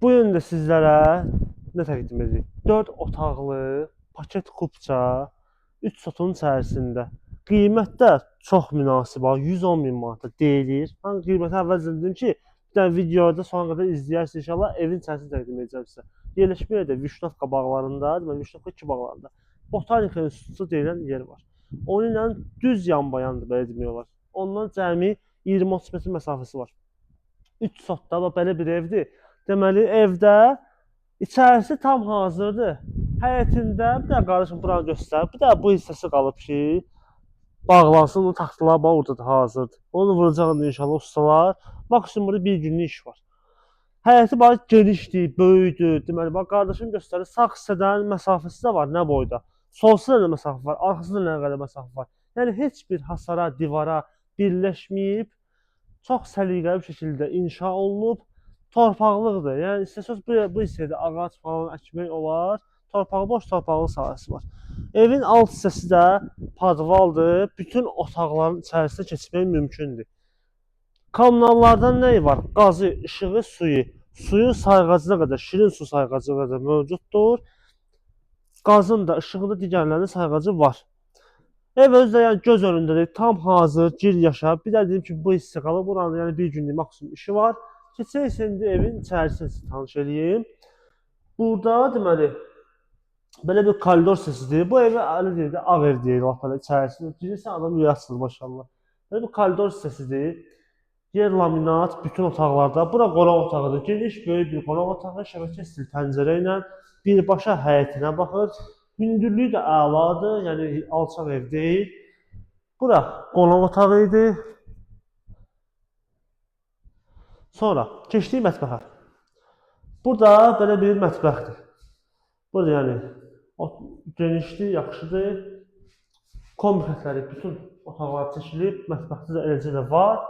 Bu gün də sizlərə nə təqdim edirik? 4 otaqlı paket kupça 3 sotun içərisində. Qiymətdə çox münasib, 110 min manata deyilir. Mən qiyməti əvvəlcə dedim ki, bir dənə videoda sona qədər izləyərsiniz inşallah evin içərisini təqdim edəcəm sizə. Yerləşmə yeri də Vişnovka bağlarında, deməli Vişnovka 2 bağlarında Botanika İnstitutu deyilən yer var. Onun ilə düz yanbayandır belə demək olar. Ondan cəmi 20-30 metr məsafəsi var. 3 sotda belə bir evdir. Deməli evdə içərisi tam hazırdır. Həyətində bir də qardaşım buranı göstər. Bir də bu hissəsi qalıb ki, bağlansın, o taxtalar bax orada hazırdır. Onu vuracağım inşallah ustalar. Maksimum burada bir günlük iş var. Həyəti bax genişdir, böyükdür. Deməli bax qardaşım göstərir. Sağ hissədən məsafəsi də var, nə boyda. Sol hissədə də məsafə var, arxasında nə qədər məsafə var. Yəni heç bir hasara, divara birləşməyib, çox səliqəli bir şəkildə inşa olunub. Torpaqlıqdır. Yəni istəsəz bu hissədə ağac falan əkmək olar. Torpağı boş torpaqlı sahəsi var. Evin alt hissəsi də podvaldır. Bütün otaqların içərisinə keçmək mümkündür. Kommunallardan nəyi var? Qazı, işığı, suyu. Suyu sayğacına qədər, şirin su sayğacına qədər mövcuddur. Qazın da, işığın da digərlərinin sayğacı var. Ev özü də yəni göz önündədir. Tam hazır, gir yaşa. Bir də dedim ki, bu hissə qalıb. Buranın yəni bir günlük maksimum işi var. Keçək indi evin içərisini tanış edeyim. Burada deməli belə bir koridor hissəsidir. Bu evi əli deyir də ağ ev deyir bax belə içərisində. Girirsən adam yasır maşallah. Belə bir koridor hissəsidir. Yer laminat bütün otaqlarda. Bura qonaq otağıdır. Geniş böyük bir qonaq otağı, şəbəkə stil pəncərə ilə birbaşa həyətinə baxır. Hündürlüyü də əladır. Yəni alçaq ev deyil. Bura qonaq otağı idi. Sonra keçdik mətbəxə. Burada belə bir mətbəxdir. Burada yəni genişdir, yaxşıdır. Kombi xətləri bütün otaqlar çəkilib, mətbəxdə də eləcə də var.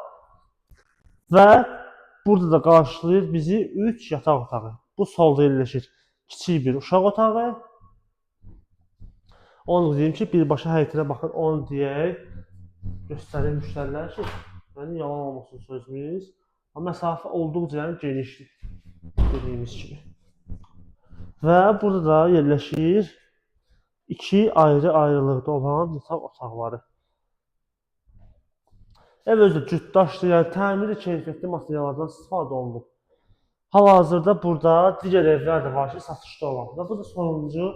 Və burada da qarşılayır bizi 3 yataq otağı. Bu solda yerləşir kiçik bir uşaq otağı. Onu deyim ki, birbaşa həyətinə baxır, onu deyək. Göstərir müştərilər ki, yəni yalan olmasın sözümüz. Məsafə olduqca yəni genişdir, dediyimiz kimi. Və burada da yerləşir 2 ayrı-ayrılıqda olan yataq otaqları. Ev özü cütdaşdır, yəni təmiri keyfiyyətli materiallardan istifadə olunub. Hal-hazırda burada digər evlər də var ki, satışda olan. Və bu da sonuncu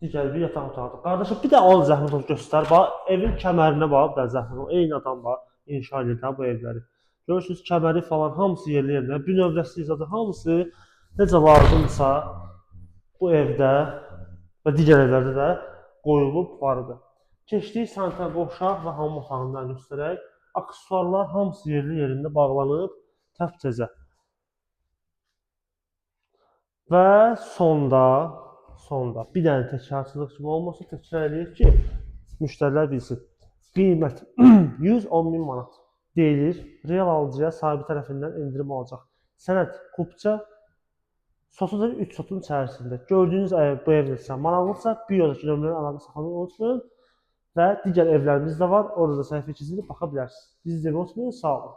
digər bir yataq otağıdır. Qardaşım, bir də onu zəhmət olub göstər. Bax, evin kəmərinə bax, bir də zəhmət olub. Eyni adam var, inşa edir bu evləri. Görürsünüz, kəməri falan hamısı yerli yerində. Bünövrəsi izadı hamısı necə lazımdırsa bu evdə və digər evlərdə də qoyulub vardı. Keçdik sanitar qovşaq və hamam otağından göstərək. Aksesuarlar hamısı yerli yerində bağlanıb təpcəcə. Və sonda bir dənə təkrarçılıq kimi olmasa təkrar eləyir ki, müştərilər bilsin. Qiymət 110 min manat deyilir. Real alıcıya sahibi tərəfindən endirim olacaq. Sənəd kupça sosu da 3 sotun içərisində. Gördüyünüz əgər bu evdə maraqlıdırsa, biodakı nömrələri əlaqə saxlamayı unutmayın. Və digər evlərimiz də var. Orada da səhifə keçirilib baxa bilərsiniz. Bizi izləməyi unutmayın. Sağ olun.